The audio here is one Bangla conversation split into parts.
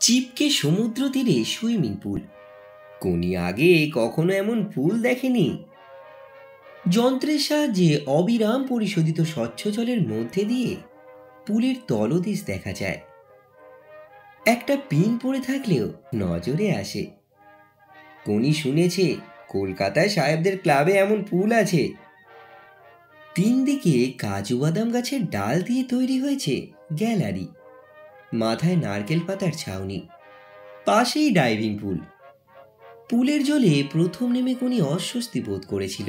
চিপকে সমুদ্র তীরে সুইমিং পুল। কোনি আগে কখনো এমন পুল দেখেনি। যন্ত্রের সাহায্যে অবিরাম পরিশোধিত স্বচ্ছ জলের মধ্যে দিয়ে পুলের তলদেশ দেখা যায়। একটা পিন পড়ে থাকলেও নজরে আসে। কোনি শুনেছে কলকাতায় সাহেবদের ক্লাবে এমন পুল আছে। 3 দিকে কাজু বাদাম গাছের ডাল দিয়ে তৈরি হয়েছে গ্যালারি, মাথায় নারকেল পাতার ছাউনি, পাশেই ডাইভিং পুল। পুলের জলে প্রথম নেমে কোনি অস্বস্তি বোধ করেছিল।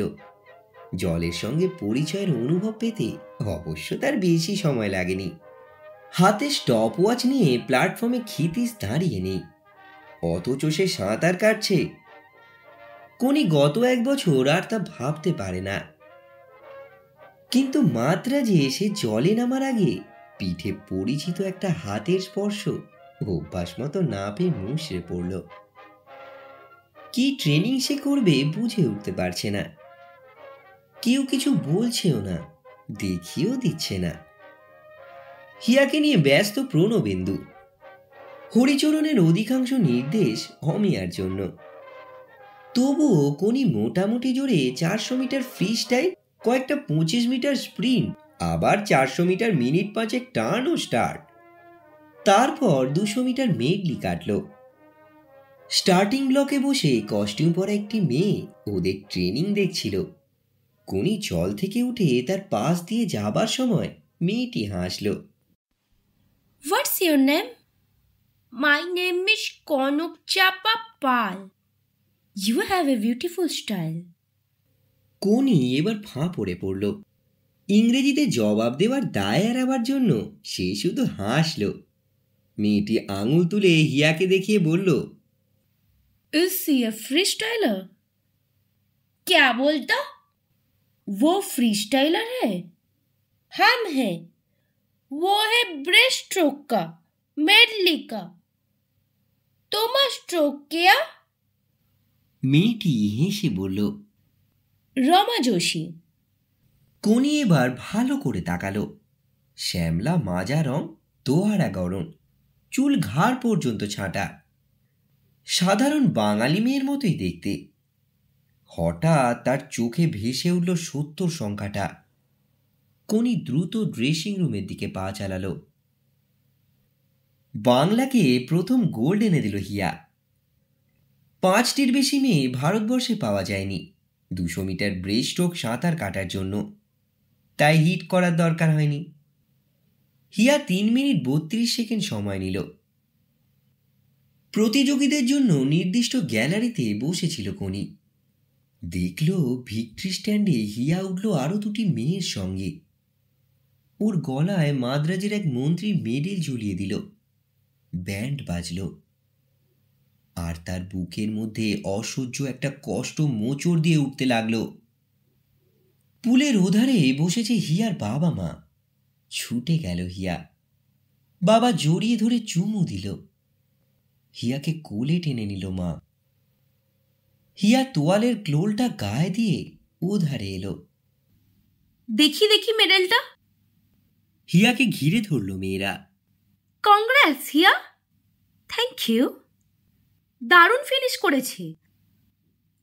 জলের সঙ্গে পরিচয়ের অনুভব পেতে অবশ্য তার বেশি সময় লাগেনি। হাতে স্টপ ওয়াচ নিয়ে প্ল্যাটফর্মে ক্ষিতিশ দাঁড়িয়ে নেই, অথচ সে সাঁতার কাটছে। কোনি গত 1 বছর আর তা ভাবতে পারে না। কিন্তু মাত্রাজে সে জলে নামার আগে পিঠে পরিচিত একটা হাতের স্পর্শ অভ্যাস মতো না পেয়ে মুষড়ে পড়ল। কি ট্রেনিং সে করবে বুঝে উঠতে পারছে না। কেউ কিছু বলছেও না, দেখিয়েও দিচ্ছে না। হিয়াকে নিয়ে ব্যস্ত প্রণবেন্দু। হরিচরণের অধিকাংশ নির্দেশ অমিয়ার জন্য। তবুও কোনি মোটামুটি জোরে 400 মিটার ফ্রি স্টাইল, কয়েকটা 25 মিটার স্প্রিন্ট, আবার 400 মিটার মিনিট 5 টার্ন ও স্টার্ট। তারপর 200 মিটার মেডলি কাটল। স্টার্টিং ব্লকে বসে কস্টিউম পরা একটি মেয়ে ওদের ট্রেনিং দেখছিল। কোনি জল থেকে উঠে তার পাশ দিয়ে যাবার সময় মেয়েটি হাসল। What's your name? My name is Konok Chapa Pal. You have a beautiful style. কোনি এবার ফাঁ পড়ে পড়ল। ইংরেজিতে জবাব দেওয়ার দায় এড়াবার জন্য সে শুধু হাসল। মেয়েটি আঙুল তুলে হিয়াকে দেখিয়ে বলল, Is he a freestyler? क्या बोलता? वो फ्रीस्टाइलर है? हम हैं। वो है ब्रेस्ट स्ट्रोक का, मेडली का। তোমার স্ট্রোক কেয়া? মেয়েটি হেসে বলল, রমা যোশী। কোনি এবার ভালো করে তাকালো। শ্যামলা মাজা রং, দোহারা গরম, চুল ঘাড় পর্যন্ত ছাঁটা, সাধারণ বাঙালি মেয়ের মতোই দেখতে। হঠাৎ তার চোখে ভেসে উঠল 70 সংখ্যাটা। কোনি দ্রুত ড্রেসিং রুমের দিকে পা চালালো। বাংলাকে প্রথম গোল্ড এনে দিল হিয়া। 5টির বেশি মেয়ে ভারতবর্ষে পাওয়া যায়নি 200 মিটার ব্রেস্ট স্ট্রোক সাঁতার কাটার জন্য, তাই হিট করার দরকার হয়নি। হিয়া 3 মিনিট 32 সেকেন্ড সময় নিল। প্রতিযোগীদের জন্য নির্দিষ্ট গ্যালারিতে বসেছিল কোনি। দেখল ভিক্টরি স্ট্যান্ডে হিয়া উঠল আরো 2টি মেয়ের সঙ্গে। ওর গলায় মাদ্রাজের এক মন্ত্রী মেডেল ঝুলিয়ে দিল। ব্যান্ড বাজল, আর তার বুকের মধ্যে অসহ্য একটা কষ্ট মোচড় দিয়ে উঠতে লাগলো। পুলের ওধারে বসেছে হিয়ার বাবা মা। ছুটে গেল হিয়া। বাবা জড়িয়ে ধরে চুমু দিল। হিয়াকে কোলে টেনে নিল মা। হিয়া তোয়ালের ক্লোলটা গায়ে দিয়ে ওধারে এলো। দেখি দেখি মেডেলটা। হিয়াকে ঘিরে ধরল মেয়েরা। কংগ্রেস হিয়া, থ্যাংক ইউ। দারুণ ফিনিশ করেছে।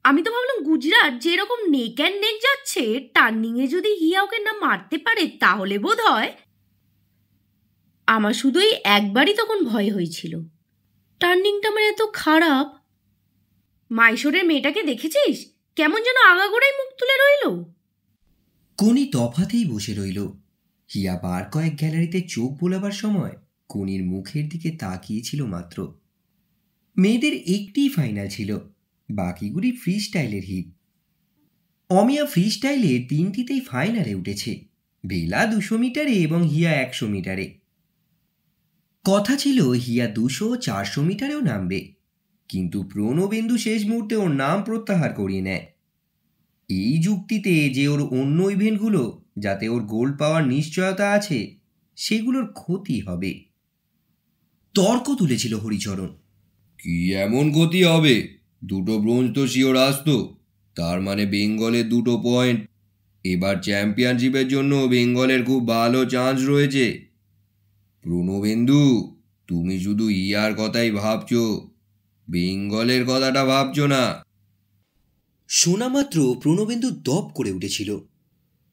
আমি তো ভাবলাম গুজরাট যেরকম নেক অ্যান্ড নেক যাচ্ছে, টার্নিংয়ে যদি হিয়া ওকে না মারতে পারে তাহলে বোধ হয়। আমার শুধুই একবারই তখন ভয় হয়েছিল, টার্নিংটা আমার এত খারাপ। মাইশোরের মেয়েটাকে দেখেছিস কেমন যেন আগাগোড়াই মুখ তুলে রইল। কোনি তফাতেই বসে রইল। হিয়া বার কয়েক গ্যালারিতে চোখ বোলাবার সময় কোনির মুখের দিকে তাকিয়েছিল মাত্র। মেয়েদের একটি ফাইনাল ছিল, বাকিগুলি ফ্রি স্টাইলের হিট। অমিয়া ফ্রি স্টাইলে 3টিতেই ফাইনালে উঠেছে, বেলা 200 মিটারে এবং হিয়া 100 মিটারে। কথা ছিল হিয়া 200 ও 400 মিটারেও নামবে, কিন্তু প্রণবেন্দু শেষ মুহূর্তে ওর নাম প্রত্যাহার করিয়ে নেয়। এই যুক্তিতে যে ওর অন্য ইভেন্টগুলো যাতে ওর গোল্ড পাওয়ার নিশ্চয়তা আছে সেগুলোর ক্ষতি হবে। তর্ক তুলেছিল হরিচরণ। কি এমন ক্ষতি হবে? 2টো ব্রোঞ্জ তো শিওর আসতো, তার মানে বেঙ্গলের 2টো পয়েন্ট। এবার চ্যাম্পিয়নশিপের জন্য বেঙ্গলের খুব ভালো চান্স রয়েছে। প্রণবেন্দু, তুমি শুধু ইয়ার কথাই ভাবছো, বেঙ্গলের কথাটা ভাবছো না। শোনা মাত্র প্রণবেন্দু দপ করে উঠেছিল।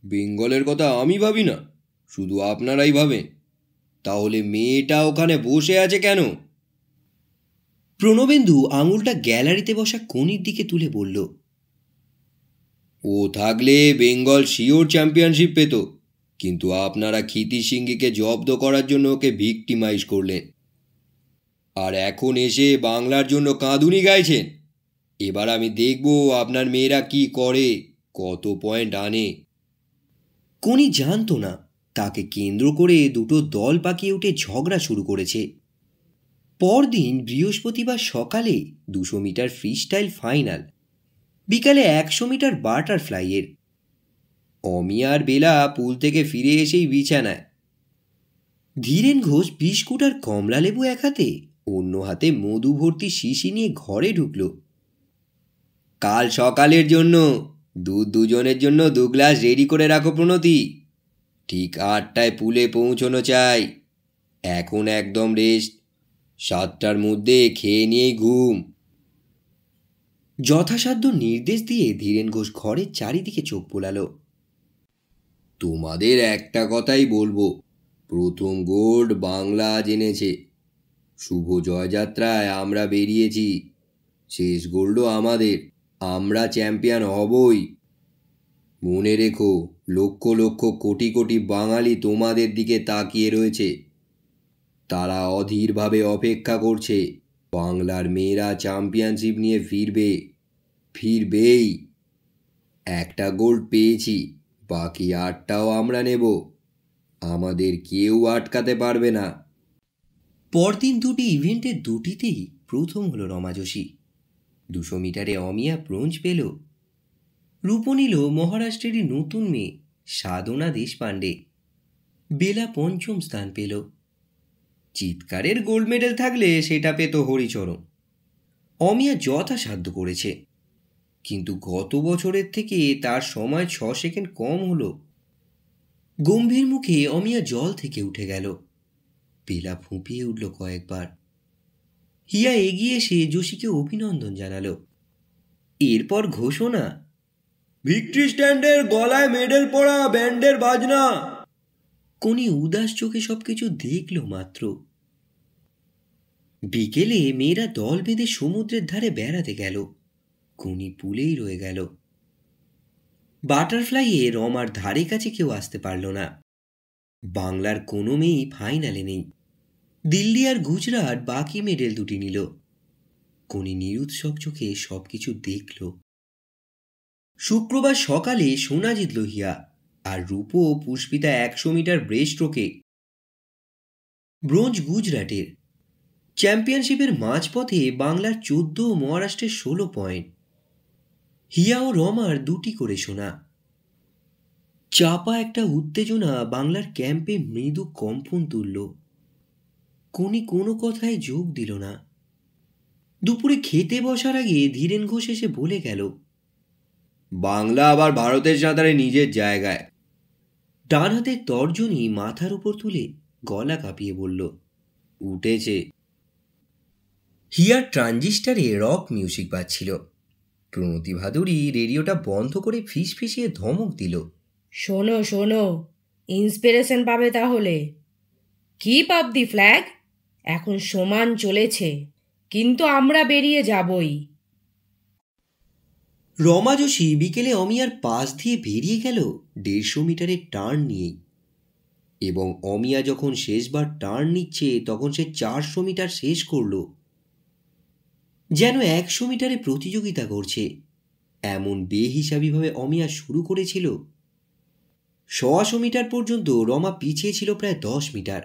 বেঙ্গলের কথা আমি ভাবি না, শুধু আপনারাই ভাবেন। তাহলে মেয়েটা ওখানে বসে আছে কেন? প্রণবেন্দু আঙুলটা গ্যালারিতে বসা কোনির দিকে তুলে বলল, ও থাকলে বেঙ্গল শিওর চ্যাম্পিয়নশিপ পেত, কিন্তু আপনারা ক্ষিতি সিংকে জব্দ করার জন্য ওকে ভিক্টিমাইজ করলেন। আর এখন এসে বাংলার জন্য কাঁদুনি গাইছেন। এবার আমি দেখব আপনার মেয়েরা কি করে, কত পয়েন্ট আনে। কোনি জানতো না তাকে কেন্দ্র করে দুটো দল পাকিয়ে উঠে ঝগড়া শুরু করেছে। পরদিন বৃহস্পতিবার সকালে 200 মিটার ফ্রিস্টাইল ফাইনাল, বিকালে 100 মিটার বাটারফ্লাইয়ের। অমিয়া আর বেলা পুল থেকে ফিরে এসেই বিছানায়। ধীরেন ঘোষ বিস্কুট আর কমলা লেবু এক হাতে, অন্য হাতে মধু ভর্তি শিশি নিয়ে ঘরে ঢুকল। কাল সকালের জন্য দুধ দুজনের জন্য 2 গ্লাস রেডি করে রাখো প্রণতি। ঠিক 8টায় পুলে পৌঁছনো চাই। এখন একদম রেস্ট, 7টার মধ্যে খেয়ে নিয়েই ঘুম। যথাসাধ্য নির্দেশ দিয়ে ধীরেন ঘোষ ঘরের চারিদিকে চোখ বোলালো। তোমাদের একটা কথাই বলবো, প্রথম গোল্ড বাংলা জেনেছে। শুভ জয়যাত্রায় আমরা বেরিয়েছি, শেষ গোল্ডও আমাদের। আমরা চ্যাম্পিয়ন হবই। মনে রেখো, লক্ষ লক্ষ কোটি কোটি বাঙালি তোমাদের দিকে তাকিয়ে রয়েছে। তারা অধীরভাবে অপেক্ষা করছে। বাংলার মেয়েরা চ্যাম্পিয়নশিপ নিয়ে ফিরবেই। একটা গোল্ড পেয়েছি, বাকি 8টাও আমরা নেব। আমাদের কেউ আটকাতে পারবে না। পরদিন দুটি ইভেন্টের দুটিতেই প্রথম হলো রমা যোশী। 200 মিটারে অমিয়া ব্রোঞ্জ পেল। রূপো নিল মহারাষ্ট্রেরই নতুন মেয়ে সাধনা দেশপাণ্ডে। বেলা 5ম স্থান পেল। চিৎকারের গোল্ড মেডেল থাকলে সেটা পেত হরিচরণ। অমিয়া যথাসাধ্য করেছে, কিন্তু গত বছরের থেকে তার সময় 6 সেকেন্ড কম হলো। গম্ভীর মুখে অমিয়া জল থেকে উঠে গেল। বেলা ফুঁপিয়ে উঠল কয়েকবার। হিয়া এগিয়ে এসে যোশীকে অভিনন্দন জানালো। এরপর ঘোষণা, ভিক্টরি স্ট্যান্ডের গলায় মেডেল পড়া ব্যান্ডের বাজনা। কোনি উদাস চোখে সবকিছু দেখল মাত্র। বিকেলে মেয়েরা দল বেঁধে সমুদ্রের ধারে বেড়াতে গেল। কোনি পুলেই রয়ে গেল। বাটারফ্লাইয়ে রমার ধারে কাছে কেউ আসতে পারল না। বাংলার কোনো মেয়েই ফাইনালে নেই। দিল্লি আর গুজরাট বাকি মেডেল দুটি নিল। কোনি নিরুৎসব চোখে সবকিছু দেখল। শুক্রবার সকালে সোনা জিতল হিয়া, আর রূপো পুষ্পিতা 100 মিটার ব্রেস্টস্ট্রোকে। ব্রোঞ্জ গুজরাটের। চ্যাম্পিয়নশিপের মাঝপথে বাংলার 14 ও মহারাষ্ট্রের 16 পয়েন্ট। হিয়া ও রমার 2টি করে সোনা। চাপা একটা উত্তেজনা বাংলার ক্যাম্পে মৃদু কম্পন তুলল। কোনি কোনো কথায় যোগ দিল না। দুপুরে খেতে বসার আগে ধীরেন ঘোষ এসে বলে গেল, বাংলা আবার ভারতের সাঁতারে নিজের জায়গায়। ডান হাতের তর্জনী মাথার উপর তুলে গলা কাঁপিয়ে বলল, উঠেছে। হিয়ার ট্রানজিস্টারে রক মিউজিক বাজছিল। প্রণতি ভাদুরী রেডিওটা বন্ধ করে ফিসফিসিয়ে ধমক দিল, শোনো শোনো, ইন্সপিরেশন পাবে তাহলে। কিপ আপ দি ফ্ল্যাগ। এখন সমান চলেছে, কিন্তু আমরা বেরিয়ে যাবই। রমা যোশী বিকেলে অমিয়ার পাশ দিয়ে বেরিয়ে গেল 150 মিটারের টার্ন নিয়েই। এবং অমিয়া যখন শেষবার টার্ন নিচ্ছে তখন সে 400 মিটার শেষ করল। যেন 100 মিটারে প্রতিযোগিতা করছে, এমন বেহিসাবিভাবে অমিয়া শুরু করেছিল। 100 মিটার পর্যন্ত রমা পিছিয়ে ছিল প্রায় 10 মিটার।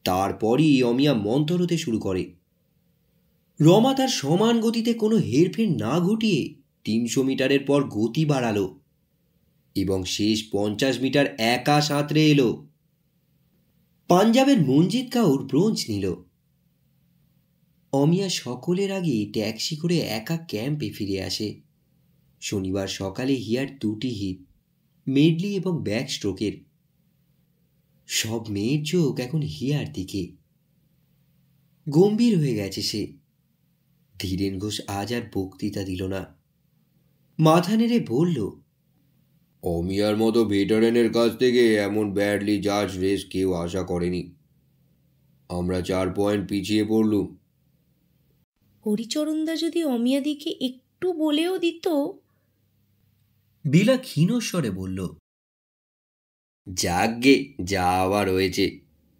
তারপরই অমিয়া মন্থর হতে শুরু করে। রমা তার সমান গতিতে কোনো হেরফের না ঘটিয়ে 300 মিটারের পর গতি বাড়ালো এবং শেষ 50 মিটার একা সাঁতরে এলো। পাঞ্জাবের মনজিৎ কাউর ব্রোঞ্জ নিল। অমিয়া সকলের আগে ট্যাক্সি করে একা ক্যাম্পে ফিরে আসে। শনিবার সকালে হিয়ার 2টি হিট, মেডলি এবং ব্যাক স্ট্রোকের। সব মেয়ের চোখ এখন হিয়ার দিকে। গম্ভীর হয়ে গেছে সে। ধীরেন ঘোষ আজ আর বক্তৃতা দিল না, মাথা নেড়ে বলল, অমিয়ার মতো ভেটারেনের কাছ থেকে এমন ব্যাডলি জাজ রেস কেউ আশা করেনি। আমরা 4 পয়েন্ট পিছিয়ে পড়লুম। হরিচরণদা যদি অমিয়াদিকে একটু বলেও দিত। বেলা ক্ষীণস্বরে বলল, যাকগে, যা আবার হয়েছে।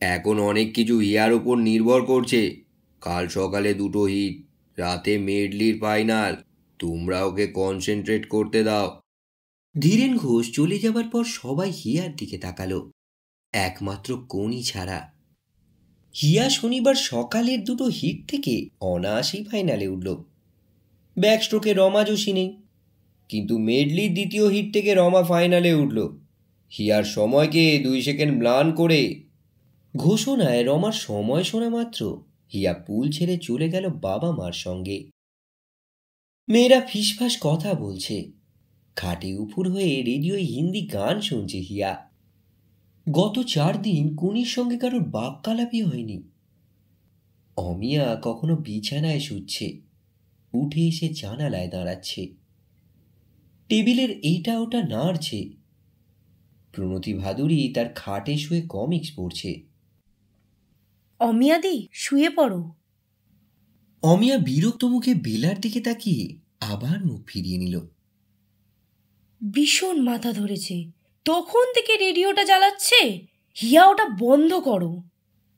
এখন অনেক কিছু হিয়ার ওপর নির্ভর করছে। কাল সকালে 2টো হিট, রাতে মেডলির ফাইনাল। তোমরা ওকে কনসেন্ট্রেট করতে দাও। ধীরেন ঘোষ চলে যাবার পর সবাই হিয়ার দিকে তাকালো, একমাত্র কোনি ছাড়া। হিয়া শনিবার সকালের 2টো হিট থেকে অনায়াসেই ফাইনালে উঠল। ব্যাকস্ট্রোকে রমা যোশী নেই, কিন্তু মেডলির 2য় হিট থেকে রমা ফাইনালে উঠল হিয়ার সময়কে 2 সেকেন্ড ম্লান করে। ঘোষণায় রমার সময় শোনা মাত্র হিয়া পুল ছেড়ে চলে গেল বাবা মার সঙ্গে। মেয়েরা ফিসফাস কথা বলছে, খাটে উপুর হয়ে রেডিওয় হিন্দি গান শুনছে হিয়া। গত 4 দিন কুনির সঙ্গে কারোর বাক্যালাপই হয়নি। অমিয়া কখনো বিছানায় শুচ্ছে, উঠে এসে জানালায় দাঁড়াচ্ছে, টেবিলের এইটা ওটা নাড়ছে। প্রণতি ভাদুরী তার খাটে শুয়ে কমিক্স পড়ছে। অমিয়াদি, শুয়ে পড়ো। অমিয়া বিরক্ত মুখে বেলার দিকে তাকিয়ে আবার মুখ ফিরিয়ে নিল। ভীষণ মাথা ধরেছে, তখন থেকে রেডিওটা জ্বালাচ্ছে। হিয়া, ওটা বন্ধ করো।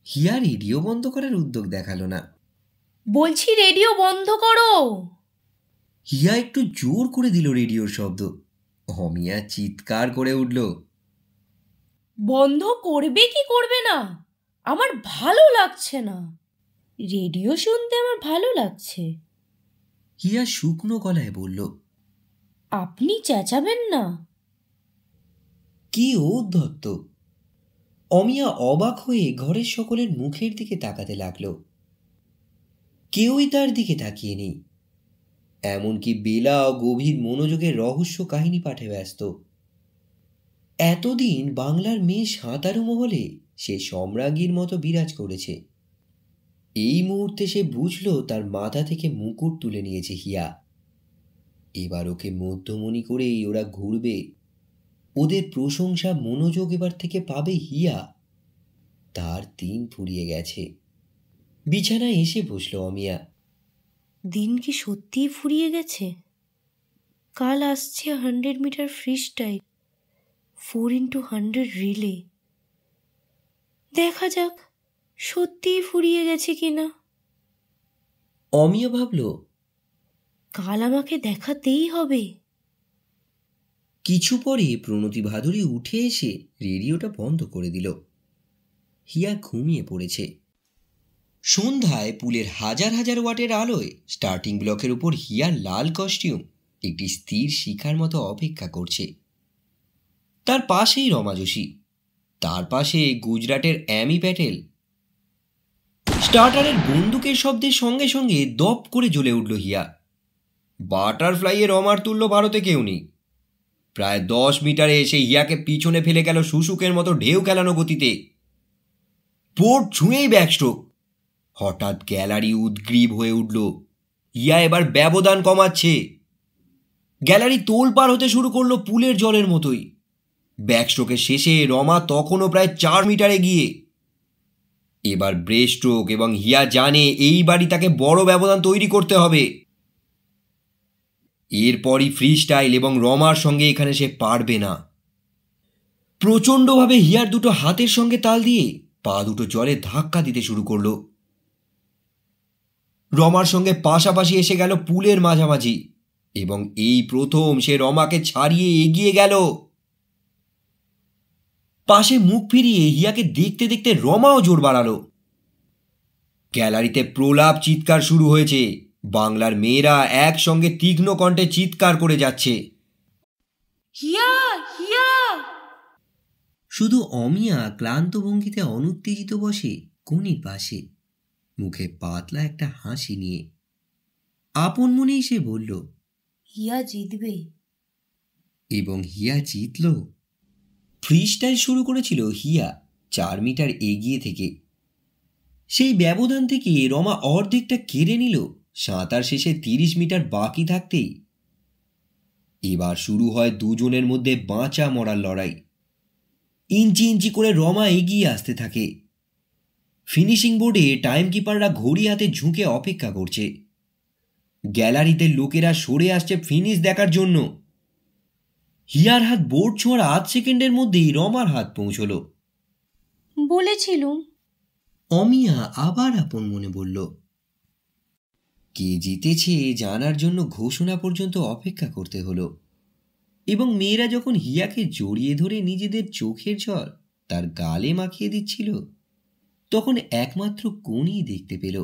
হিয়া রেডিও বন্ধ করার উদ্যোগ দেখালো না। বলছি রেডিও বন্ধ করো। হিয়া একটু জোর করে দিল রেডিওর শব্দ। অমিয়া চিৎকার করে উঠল, বন্ধ করবে কি করবে না? আমার ভালো লাগছে না, রেডিও শুনতে আমার ভালো লাগছে। হিয়া শুকনো গলায় বলল, আপনি চেঁচাবেন না। কি ঔদ্ধত্য! অমিয়া অবাক হয়ে ঘরের সকলের মুখের দিকে তাকাতে লাগলো। কেউই তার দিকে তাকিয়ে নেই, এমনকি বেলাও গভীর মনোযোগের রহস্য কাহিনী পাঠে ব্যস্ত। এতদিন বাংলার মেয়ে সাঁতারু মহলে সে সম্রাজ্ঞীর মতো বিরাজ করেছে। এই মুহূর্তে সে বুঝল তার মাথা থেকে মুকুট তুলে নিয়েছে হিয়া। এবার ওকে মধ্যমণি করেই ওরা ঘুরবে। ওদের প্রশংসা মনোযোগ এবার থেকে পাবে হিয়া। তার দিন ফুরিয়ে গেছে। বিছানায় এসে বসল অমিয়া। দিন কি সত্যিই ফুরিয়ে গেছে? কাল আসছে 100 metre free style, 4x100 relay. দেখা যাক সত্যিই ফুরিয়ে গেছে কিনা। অমিয়া ভাবল, কাল আমাকে দেখাতেই হবে। কিছু পরে প্রণতি ভাদুরী উঠে এসে রেডিওটা বন্ধ করে দিল। হিয়া ঘুমিয়ে পড়েছে। সন্ধ্যায় পুলের হাজার হাজার ওয়াটের আলোয় স্টার্টিং ব্লকের উপর হিয়ার লাল কস্টিউম একটি স্থির শিখার মতো অপেক্ষা করছে। তার পাশেই রমা যোশী, তার পাশে গুজরাটের অ্যামি প্যাটেল। স্টার্টারের বন্দুকের শব্দের সঙ্গে সঙ্গে দপ করে জ্বলে উঠল হিয়া। বাটারফ্লাইয়ে রমার তুল্য ভারতে কেউ নেই। প্রায় 10 মিটারে এসে হিয়াকে পিছনে ফেলে গেল সুসুকের মতো ঢেউ খেলানো গতিতে। বোর্ড ছুঁয়েই ব্যাকস্ট্রোক। হঠাৎ গ্যালারি উদ্গ্রীব হয়ে উঠল। হিয়া এবার ব্যবধান কমাচ্ছে। গ্যালারি তোলপাড় হতে শুরু করলো পুলের জলের মতোই। ব্যাকস্ট্রোকের শেষে রমা তখনও প্রায় 4 মিটার এগিয়ে। এবার ব্রেস্ট্রোক, এবং হিয়া জানে এইবারই তাকে বড় ব্যবধান তৈরি করতে হবে। এরপরই ফ্রি স্টাইল, এবং রমার সঙ্গে এখানে সে পারবে না। প্রচণ্ডভাবে হিয়ার 2টো হাতের সঙ্গে তাল দিয়ে পা 2টো জলে ধাক্কা দিতে শুরু করলো। রমার সঙ্গে পাশাপাশি এসে গেল পুলের মাঝামাঝি, এবং এই প্রথম সে রমাকে ছাড়িয়ে এগিয়ে গেল। পাশে মুখ ফিরিয়ে হিয়াকে দেখতে দেখতে রমাও জোর বাড়ালো। গ্যালারিতে প্রলাপ চিৎকার শুরু হয়েছে। বাংলার মেয়েরা একসঙ্গে তীক্ষ্ণ কণ্ঠে চিৎকার করে যাচ্ছে, হিয়া, হিয়া। শুধু অমিয়া ক্লান্ত ভঙ্গিতে অনুত্তেজিত বসে কোনির পাশে, মুখে পাতলা একটা হাসি নিয়ে। আপন মনেই সে বলল, হিয়া জিতবে। এবং হিয়া জিতল। ফ্রি স্টাইল শুরু করেছিল হিয়া 4 মিটার এগিয়ে থেকে। সেই ব্যবধান থেকে রমা অর্ধেকটা কেড়ে নিল সাঁতার শেষে 30 মিটার বাকি থাকতেই। এবার শুরু হয় দুজনের মধ্যে বাঁচা মরার লড়াই। ইঞ্চি ইঞ্চি করে রমা এগিয়ে আসতে থাকে। ফিনিশিং বোর্ডে টাইমকিপাররা ঘড়ি হাতে ঝুঁকে অপেক্ষা করছে। গ্যালারিতে লোকেরা সরে আসছে ফিনিশ দেখার জন্য। হিয়ার হাত বোর্ড ছোঁয়ার 8 সেকেন্ডের মধ্যেই রমার হাত পৌঁছল। বলেছিলুম। অমিয়া আবার আপন মনে বলল। কে জিতেছে জানার জন্য ঘোষণা পর্যন্ত অপেক্ষা করতে হলো, এবং মেয়েরা যখন হিয়াকে জড়িয়ে ধরে নিজেদের চোখের জল তার গালে মাখিয়ে দিচ্ছিল, তখন একমাত্র কোণই দেখতে পেল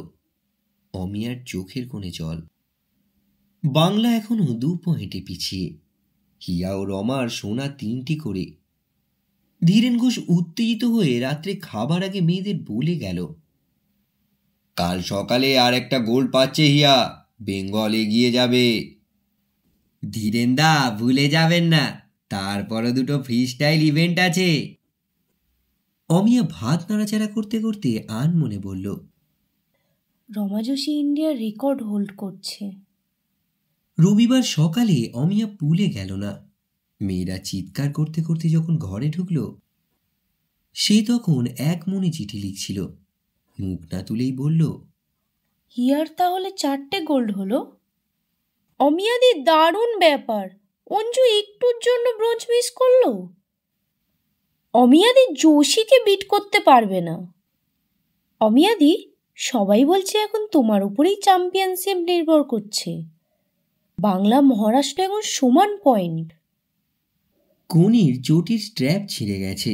অমিয়ার চোখের কোণে জল। বাংলা এখনো 2 পয়েন্টে পিছিয়ে। হিয়া ও রমার সোনা 3টি করে। ধীরেন ঘোষ উত্তেজিত হয়ে রাত্রে খাবার আগে মেয়েদের বলে গেল, কাল সকালে আর একটা গোল্ড পাচ্ছে হিয়া, বেঙ্গল এগিয়ে যাবে। ধীরেনদা ভুলে যাবেন না, তারপরও 2টো ফ্রি স্টাইল ইভেন্ট আছে। অমিয়া ভাত নাড়াচাড়া করতে করতে আনমনে বলল, রমা যোশী ইন্ডিয়ার রেকর্ড হোল্ড করছে। রবিবার সকালে অমিয়া পুলে গেল না। মেয়েরা চিৎকার করতে করতে যখন ঘরে ঢুকল, সে তখন এক মনে চিঠি লিখছিল। মুখ না তুলেই বলল, হিয়ার তাহলে 4টে গোল্ড হলো। অমিয়াদি দারুণ ব্যাপার। অঞ্জু একটুর জন্য ব্রোঞ্জ মিস করলো। অমিয়াদি যোশীকে বিট করতে পারবে না। অমিয়াদি, সবাই বলছে এখন তোমার উপরেই চ্যাম্পিয়নশিপ নির্ভর করছে। বাংলা মহারাষ্ট্র এখন সমান পয়েন্ট। কোনির চটির স্ট্র্যাপ ছিঁড়ে গেছে।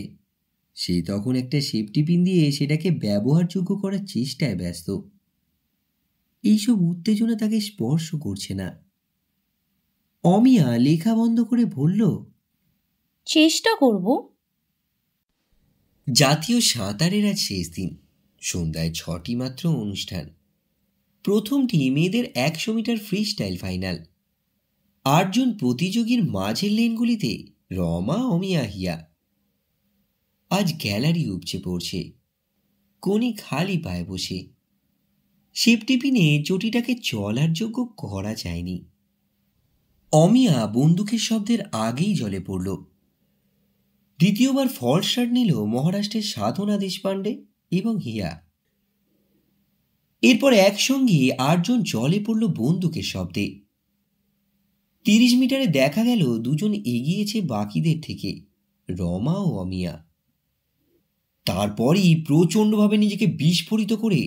সে তখন একটা সেফটি পিন দিয়ে সেটাকে ব্যবহারযোগ্য করার চেষ্টায় ব্যস্ত। এইসব উত্তেজনা তাকে স্পর্শ করছে না। অমিয়া লেখা বন্ধ করে বলল, চেষ্টা করব। জাতীয় সাঁতারের আজ শেষ দিন। সন্ধ্যায় 6টি মাত্র অনুষ্ঠান। প্রথমটি মেয়েদের 100 মিটার ফ্রি স্টাইল ফাইনাল। 8 জন প্রতিযোগীর মাঝের লেনগুলিতে রমা, অমিয়া, হিয়া। আজ গ্যালারি উপচে পড়ছে। কোনি খালি পায়ে বসে। সেফটি পিনে চটিটাকে চলার যোগ্য করা যায়নি। অমিয়া বন্দুকের শব্দের আগেই জলে পড়ল। দ্বিতীয়বার ফলস শট নিল মহারাষ্ট্রের সাধনা দেশপাণ্ডে এবং হিয়া। এরপর একসঙ্গে 8 জন জলে পড়ল বন্দুকের শব্দে। 30 মিটারে দেখা গেল দুজন এগিয়েছে বাকিদের থেকে, রমা ও অমিয়া। তারপরই প্রচণ্ডভাবে নিজেকে বিস্ফোরিত করে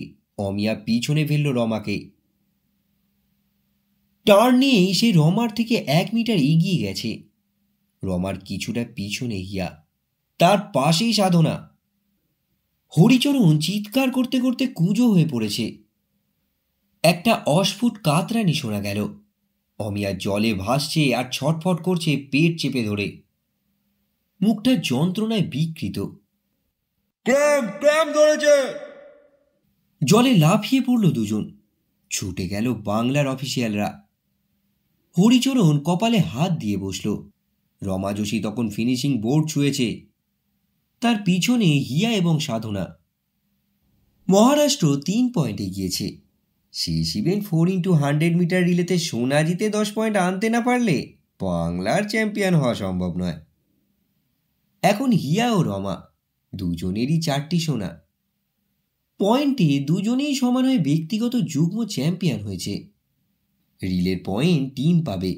অমিয়া পিছনে ফেলল রমাকে। টার্ন নিয়েই সে রমার থেকে 1 মিটার এগিয়ে গেছে। রমার কিছুটা পিছনে হিয়া, তার পাশেই সাধনা। হরিচরণ চিৎকার করতে করতে কুঁজো হয়ে পড়েছে। একটা অস্ফুট কাতরানি শোনা গেল। অমিয়া জলে ভাসছে আর ছটফট করছে পেট চেপে ধরে। মুখটা যন্ত্রণায় বিকৃত। জলে লাফিয়ে পড়ল দুজন। ছুটে গেল বাংলার অফিসিয়ালরা। হরিচরণ কপালে হাত দিয়ে বসল। রমা যোশী তখন ফিনিশিং বোর্ড ছুঁয়েছে। তার পিছনে হিয়া এবং সাধনা। মহারাষ্ট্র 3 পয়েন্টে গিয়েছে। শেষ ইভেন্ট 4x100 মিটার রিলেতে সোনা জিতে 10 পয়েন্ট আনতে না পারলে বাংলার চ্যাম্পিয়ন হওয়া সম্ভব নয়। এখন হিয়া ও রমা দুজনেরই 4টি সোনা। পয়েন্টে দুজনেই সমান হয়ে ব্যক্তিগত যুগ্ম চ্যাম্পিয়ন হয়েছে। রিলের পয়েন্ট টিম পাবে,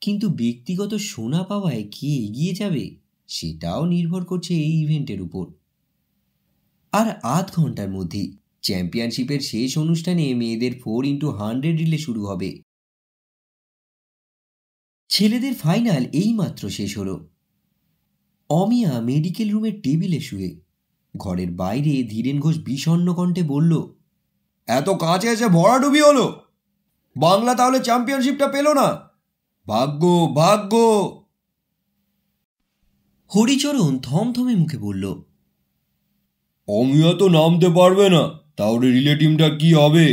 কিন্তু ব্যক্তিগত সোনা পাওয়ায় কে এগিয়ে যাবে সেটাও নির্ভর করছে এই ইভেন্টের উপর। আর আধ ঘন্টার মধ্যেই চ্যাম্পিয়নশিপের শেষ অনুষ্ঠানে মেয়েদের 4x100 রিলে শুরু হবে। ছেলেদের ফাইনাল এইমাত্র শেষ হলো। অমিয়া মেডিকেল রুমের টেবিলে শুয়ে। ঘরের বাইরে ধীরেন ঘোষ বিষণ্ণ কণ্ঠে বলল, এত কাছে এসে ভরাডুবি হলো, বাংলা তাহলে চ্যাম্পিয়নশিপটা পেল না। ভাগ্য ভাগ্য। হরিচরণ থমথমে মুখে বলল, অমিয়া তো নামতে পারবে না, তাহলে রিলে টিমটা কি হবে?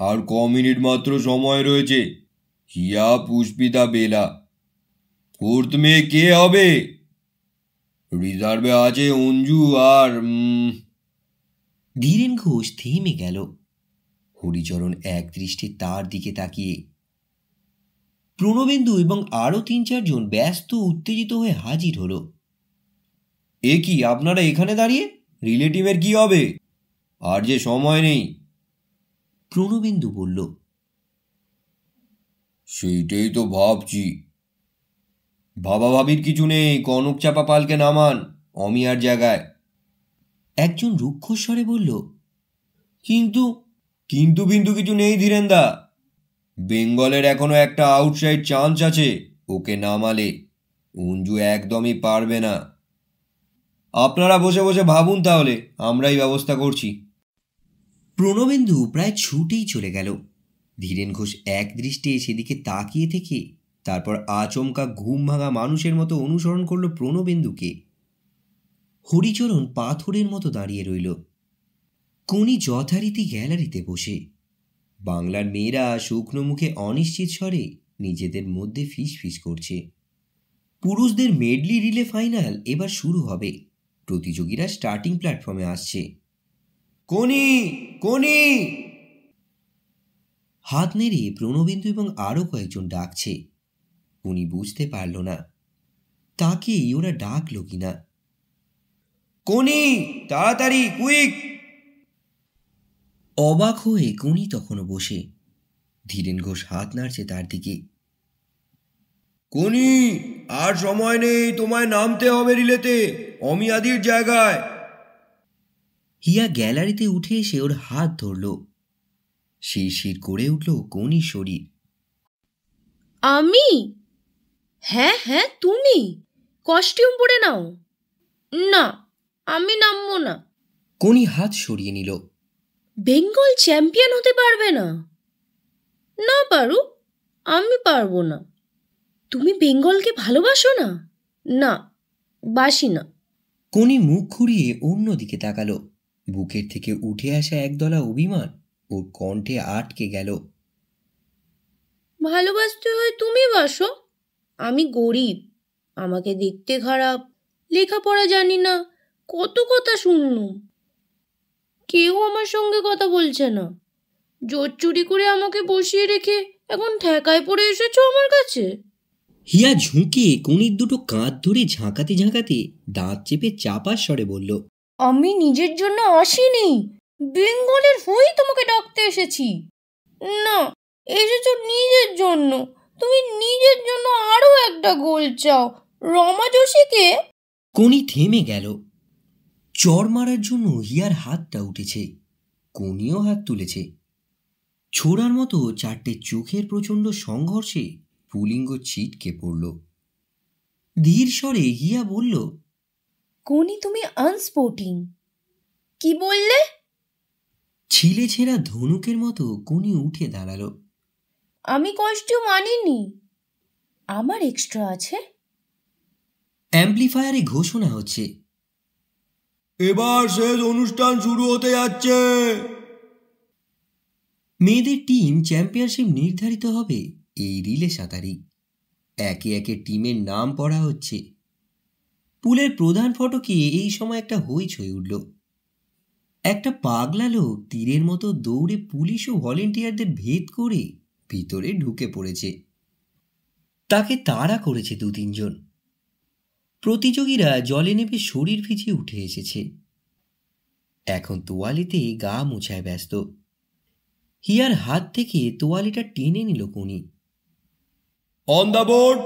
আর মিনিট মাত্র সময় রয়েছে। হিয়া, পুষ্পিতা, বেলা। 4th মে কে হবে? রিজার্ভে আছে অঞ্জু আর ধীরেন ঘোষ থেমে গেল, হরিচরণ এক দৃষ্টে তার দিকে তাকিয়ে। প্রণবেন্দু এবং আরও 3-4 জন ব্যস্ত উত্তেজিত হয়ে হাজির হলো। এ কি, আপনারা এখানে দাঁড়িয়ে? রিলেটিভের কি হবে? আর যে সময় নেই, প্রণবেন্দু বলল। সেইটাই তো ভাবছি। ভাবাভাবির কিছু নেই, কনক চাপা পালকে নামান অমিয়ার জায়গায়, একজন রুক্ষস্বরে বলল। কিন্তু কিন্তু বিন্দু কিছু নেই ধীরেনদা, বেঙ্গলের এখনো একটা আউটসাইড চান্স আছে। ওকে নামালে অঞ্জু একদমই পারবে না। আপনারা বসে বসে ভাবুন, তাহলে আমরাই ব্যবস্থা করছি। প্রণবেন্দু প্রায় ছুটেই চলে গেল। ধীরেন ঘোষ এক দৃষ্টে সেদিকে তাকিয়ে থেকে তারপর আচমকা ঘুম ভাঙা মানুষের মতো অনুসরণ করল প্রণবেন্দুকে। হরিচরণ পাথরের মতো দাঁড়িয়ে রইল। কোনি যথারীতি গ্যালারিতে বসে। বাংলার মেয়েরা শুকনো মুখে অনিশ্চিত স্বরে নিজেদের মধ্যে ফিসফিস করছে। পুরুষদের মেডলি রিলে ফাইনাল এবার শুরু হবে। প্রতিযোগীরা স্টার্টিং প্ল্যাটফর্মে আসছে। কোনি কোনি, হাত নেড়ে প্রণবেন্দু এবং আরও কয়েকজন ডাকছে। কোনি বুঝতে পারল না তাকেই ওরা ডাকল কিনা। কোনি, তাড়াতাড়ি, কুইক! অবাক হয়ে কোনি তখনও বসে। ধীরেন ঘোষ হাত নাড়ছে তার দিকে। কোনি, আর সময় নেই, তোমায় নামতে হবে রিলেতে, অমিয়াদির জায়গায়। হিয়া গ্যালারিতে উঠে এসে ওর হাত ধরল। শিরশির করে উঠল কোনির শরীর। আমি? হ্যাঁ হ্যাঁ, তুমি কস্টিউম পরে নাও। না, আমি নামবো না। কোনি হাত সরিয়ে নিল। বেঙ্গল চ্যাম্পিয়ন হতে পারবে না। না পারুক, আমি পারবো না। তুমি বেঙ্গলকে ভালোবাসো না? না, বাসি না। কোনি মুখ ঘুরিয়ে অন্যদিকে তাকালো। বুকের থেকে উঠে আসা একদলা অভিমান ওর কণ্ঠে আটকে গেল। ভালোবাসতে হয় তুমি বাসো। আমি গরিব, আমাকে দেখতে খারাপ, লেখাপড়া জানি না, কত কথা শুনলুম। কেউ আমার সঙ্গে কথা বলছে না। জোর চুরি করে আমাকে বসিয়ে রেখে এখন ঠেকায় পড়ে এসেছো আমার কাছে। হিয়া ঝুঁকে কোনির দুটো কাঁধ ধরে ঝাঁকাতে ঝাঁকাতে দাঁত চেপে চাপার স্বরে বলল, আমি নিজের জন্য আসিনি, বেঙ্গলের হয়েই তোমাকে ডাকতে এসেছি। না, এসেছো নিজের জন্য। তুমি নিজের জন্য আরো একটা গোল চাও, রমা যোশীকে। কোনি থেমে গেল। চর মারার জন্য হিয়ার হাতটা উঠেছে। কোনিও হাত তুলেছে। ছোড়ার মতো 4টে চোখের প্রচণ্ড সংঘর্ষে পুলিঙ্গ ছিটকে পড়ল। ধীর স্বরে হিয়া বলল, কোনি, তুমি আনস্পোর্টিং। কি বললে? ছিলে ছেঁড়া ধনুকের মতো কোনি উঠে দাঁড়ালো। আমি কস্টিউম আনিনি, আমার এক্সট্রা আছে। অ্যাম্প্লিফায়ারে ঘোষণা হচ্ছে, এবার শেষ অনুষ্ঠান শুরু হতে যাচ্ছে। মেয়েদের টিম চ্যাম্পিয়নশিপ নির্ধারিত হবে এই রিলে সাঁতারেই। একে একে টিমের নাম পড়া হচ্ছে। পুলের প্রধান ফটকে এই সময় একটা হইচই উঠল। একটা পাগলা লোক তীরের মতো দৌড়ে পুলিশ ও ভলেন্টিয়ারদের ভেদ করে ভিতরে ঢুকে পড়েছে। তাকে তাড়া করেছে 2-3 জন। প্রতিযোগীরা জলে নেমে শরীর ভিজিয়ে উঠে এসেছে। এখন তোয়ালিতে গা মোছায় ব্যস্ত। হিয়ার হাত থেকে তোয়ালিটা টেনে নিল কোনি। On the board!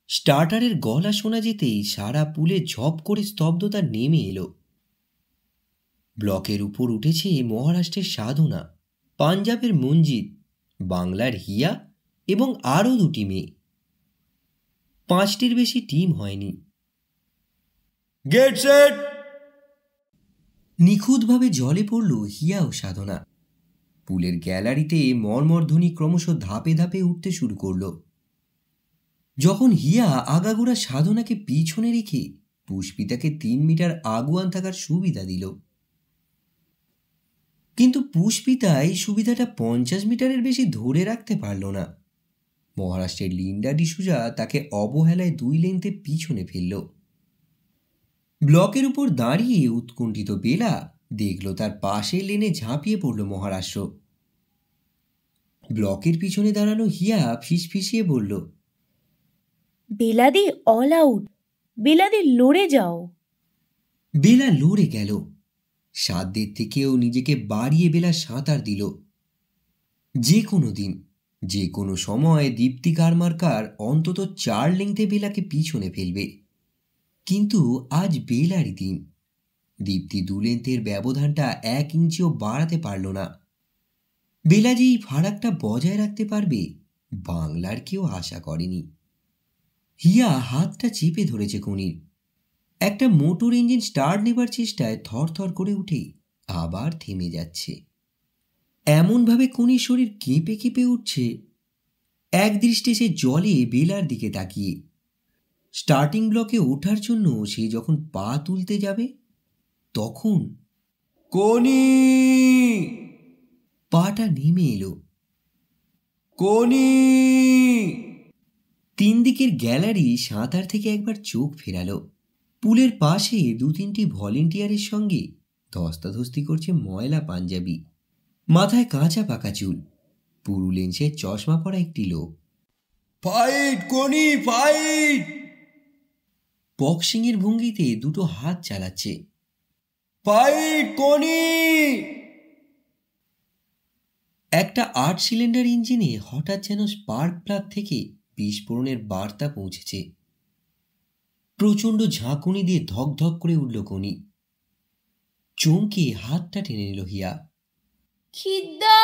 স্টার্টারের গলা শোনা যেতেই সারা পুলে ঝপ করে স্তব্ধতা নেমে এলো। ব্লকের উপর উঠেছে মহারাষ্ট্রের সাধনা, পাঞ্জাবের মঞ্জিত, বাংলার হিয়া এবং আরও 2টি মেয়ে। 5টির বেশি টিম হয়নি। Get set! নিখুঁতভাবে জলে পড়ল হিয়া ও সাধনা। পুলের গ্যালারিতে মর্মরধ্বনি ক্রমশ ধাপে ধাপে উঠতে শুরু করল। যখন হিয়া আগাগোড়া সাধনাকে পিছনে রেখে পুষ্পিতাকে 3 মিটার আগুয়ান থাকার সুবিধা দিল, কিন্তু পুষ্পিতা এই সুবিধাটা 50 মিটারের বেশি ধরে রাখতে পারল না। মহারাষ্ট্রের লিন্ডা ডিসুজা তাকে অবহেলায় 2 লেন্থে পিছনে ফেলল। ব্লকের উপর দাঁড়িয়ে উৎকণ্ঠিত বেলা দেখল তার পাশের লেনে ঝাঁপিয়ে পড়ল মহারাষ্ট্র। ব্লকের পিছনে দাঁড়ানো হিয়া ফিসফিসিয়ে বলল, বেলাদি অল আউট, বেলাদি লড়ে যাও। বেলা লড়ে গেল। সাধ্যের থেকেও নিজেকে বাড়িয়ে বেলা সাঁতার দিল। যে কোনো দিন, যে কোনো সময় দীপ্তি কারমার্কার অন্তত 4 লেংথে বেলাকে পিছনে ফেলবে, কিন্তু আজ বেলারই দিন। দীপ্তি 2 লেংথের ব্যবধানটা 1 ইঞ্চিও বাড়াতে পারল না। বেলা যে এই ফারাকটা বজায় রাখতে পারবে, বাংলার কেউ আশা করেনি। হিয়া হাতটা চেপে ধরেছে কনির। একটা মোটর ইঞ্জিন স্টার্ট নেবার চেষ্টায় থরথর করে উঠে আবার থেমে যাচ্ছে। এমনভাবে কনির শরীর কেঁপে কেঁপে উঠছে। এক দৃষ্টে সে জলে বেলার দিকে তাকিয়ে। স্টার্টিং ব্লকে ওঠার জন্য সে যখন পা তুলতে যাবে, তখন কনি! পাটা নেমে এলো। কনি! 3 দিকের গ্যালারি সাঁতার থেকে একবার চোখ ফেরালো। পুলের পাশে 2-3টি ভলেন্টিয়ারের সঙ্গে ধস্তাধস্তি করছে ময়লা পাঞ্জাবি, মাথায় কাঁচা পাকা চুল, পুরু লেন্সের চশমা পরা একটি লোক। Fight কনি, fight! বক্সিংয়ের ভঙ্গিতে দুটো হাত চালাচ্ছে। ফাইট কনি! একটা 8 সিলিন্ডার ইঞ্জিনে হঠাৎ যেন স্পার্ক প্লাগ থেকে বিস্ফোরণের বার্তা পৌঁছেছে। প্রচণ্ড ঝাঁকুনি দিয়ে ধক ধক করে উঠল কনি। চমকে হাতটা টেনে নিল হিয়া। খিদ্দা!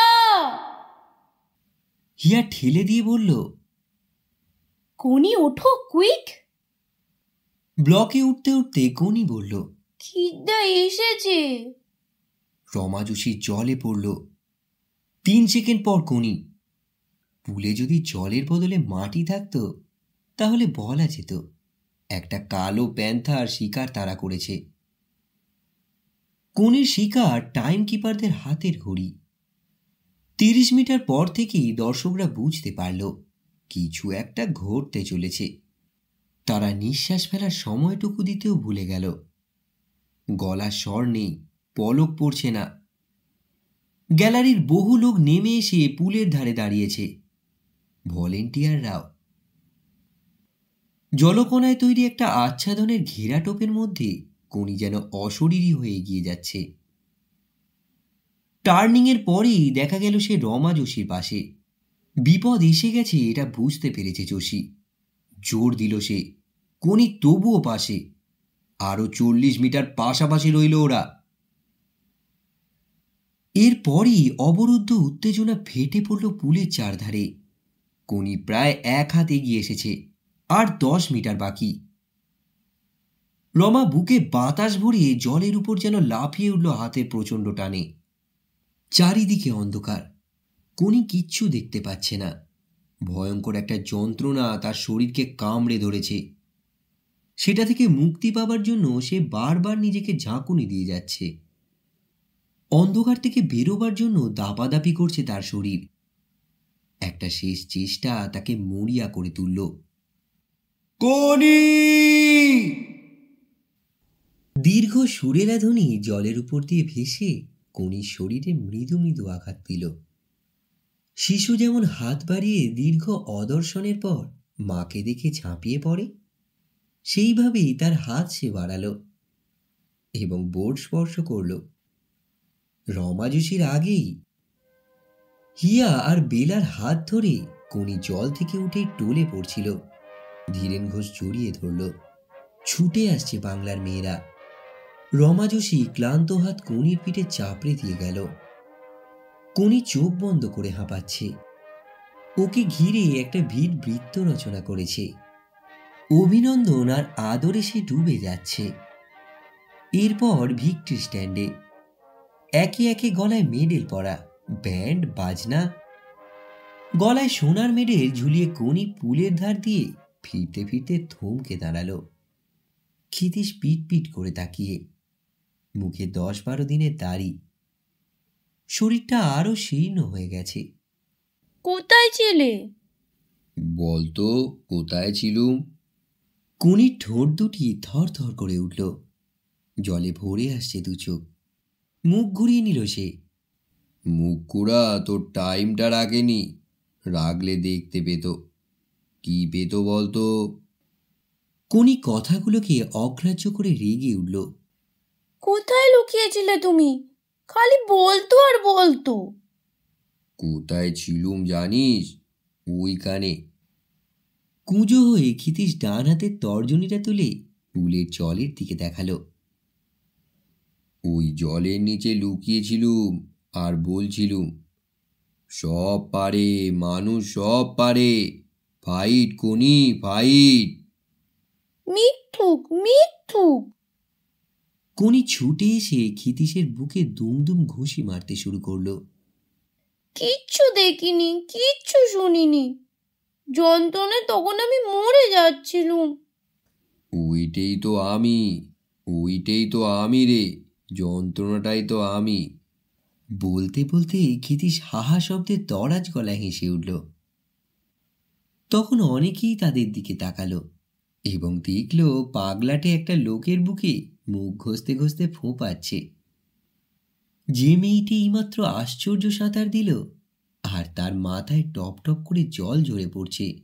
হিয়া ঠেলে দিয়ে বলল, কনি ওঠো, কুইক! ব্লকে উঠতে উঠতে কনি বলল, খিদ্দা এসেছে। রমা যোশী জলে পড়ল। 3 সেকেন্ড পর কনি। পুলে যদি জলের বদলে মাটি থাকতো, তাহলে বলা যেত একটা কালো প্যান্থার শিকার তারা করেছে। কনির শিকার টাইম কিপারদের হাতের ঘড়ি। 30 মিটার পর থেকেই দর্শকরা বুঝতে পারল কিছু একটা ঘটতে চলেছে। তারা নিঃশ্বাস ফেলার সময়টুকু দিতেও ভুলে গেল। গলার স্বর নেই, পলক পড়ছে না। গ্যালারির বহু লোক নেমে এসে পুলের ধারে দাঁড়িয়েছে, ভলেন্টিয়াররাও। জলকণায় তৈরি একটা আচ্ছাদনের ঘেরাটোপের মধ্যে কনি যেন অশরীরী হয়ে এগিয়ে যাচ্ছে। টার্নিংয়ের পরেই দেখা গেল সে রমা যোশীর পাশে। বিপদ এসে গেছে এটা বুঝতে পেরেছে যোশী। জোর দিল সে। কনি তবুও পাশে। আরো 40 মিটার পাশাপাশি রইল ওরা। এরপরই অবরুদ্ধ উত্তেজনা ফেটে পড়ল পুলের চারধারে। কনি প্রায় 1 হাত এগিয়ে এসেছে। আর 10 মিটার বাকি। রমা বুকে বাতাস ভরিয়ে জলের উপর যেন লাফিয়ে উঠল হাতের প্রচণ্ড টানে। চারিদিকে অন্ধকার। কনি কিচ্ছু দেখতে পাচ্ছে না। ভয়ঙ্কর একটা যন্ত্রণা তার শরীরকে কামড়ে ধরেছে। সেটা থেকে মুক্তি পাবার জন্য সে বারবার নিজেকে ঝাঁকুনি দিয়ে যাচ্ছে। অন্ধকার থেকে বেরোবার জন্য দাপাদাপি করছে তার শরীর। একটা শেষ চেষ্টা তাকে মরিয়া করে তুলল। কনি! দীর্ঘ সুরেলা ধ্বনি জলের উপর দিয়ে ভেসে কনির শরীরে মৃদু মৃদু আঘাত দিল। শিশু যেমন হাত বাড়িয়ে দীর্ঘ অদর্শনের পর মাকে দেখে ঝাঁপিয়ে পড়ে, সেইভাবেই তার হাত সে বাড়ালো এবং বোর্ড স্পর্শ করল। রমা যোশীর আগেই। হিয়া আর বেলার হাত ধরে কনি জল থেকে উঠে টলে পড়ছিল। ধীরেন ঘোষ জড়িয়ে ধরল। ছুটে আসছে বাংলার মেয়েরা। রমা যোশী ক্লান্ত হাত কনির পিঠে চাপড়ে দিয়ে গেল। কনি চোখ বন্ধ করে হাঁপাচ্ছে। ওকে ঘিরে একটা ভিড় বৃত্ত রচনা করেছে। অভিনন্দন আর আদরে সে ডুবে যাচ্ছে। এরপর ভিক্টরি স্ট্যান্ডে একে একে গলায় মেডেল পরা, ব্যান্ড বাজনা। গলায় সোনার মেডেল ঝুলিয়ে কনি পুলের ধার দিয়ে ফিরতে ফিরতে থমকে দাঁড়ালো, ক্ষিতীশ পিট পিট করে তাকিয়ে। মুখে 10-12 দিনের দাড়ি। শরীরটা আরো শীর্ণ হয়ে গেছে। কোথায় ছিলে? বলতো কোথায় ছিলুম? কনির ঠোঁট দুটি থর থর করে উঠল। জলে ভরে আসছে 2 চোখ। মুখ ঘুরিয়ে নিল সে। মুকুরা তোর টাইমটা রাখেনি, রাখলে দেখতে পেত। কি পেত বলতো? কোনি কথাগুলোকে অগ্রাহ্য করে রেগে উঠল। কোথায় লুকিয়েছিলে তুমি? খালি বলতো আর বলতো। কোথায় ছিলুম জানিস? ওইখানে। কুঁজো হয়ে ক্ষিতীশ ডান হাতের তর্জনীটা তুলে পুলের জলের দিকে দেখালো। ওই জলের নিচে লুকিয়েছিলুম আর বলছিলুম, সব পারে মানুষ, সব পারে, ফাইট কোনি, ফাইট। মিথ্যুক, মিথ্যুক। কোনি ছুটে এসে ক্ষিতীশের বুকে দুমদুম ঘুষি মারতে শুরু করলো। কিচ্ছু দেখিনি, কিচ্ছু শুনিনি। যন্ত্রণায় তখন আমি মরে যাচ্ছিলুম। ওইটাই তো আমি, ওইটাই তো আমি রে, যন্ত্রণাটাই তো আমি। বলতে বলতে ক্ষিতীশ হাহা শব্দে দরাজ গলায় হেসে উঠল। তখন অনেকেই তাদের দিকে তাকালো এবং দেখল পাগলাটে একটা লোকের বুকে মুখ ঘষতে ঘষতে ফোঁপাচ্ছে। যে মেয়েটি এইমাত্র আশ্চর্য সাঁতার দিল আর তার মাথায় টপ টপ করে জল ঝরে পড়ছে,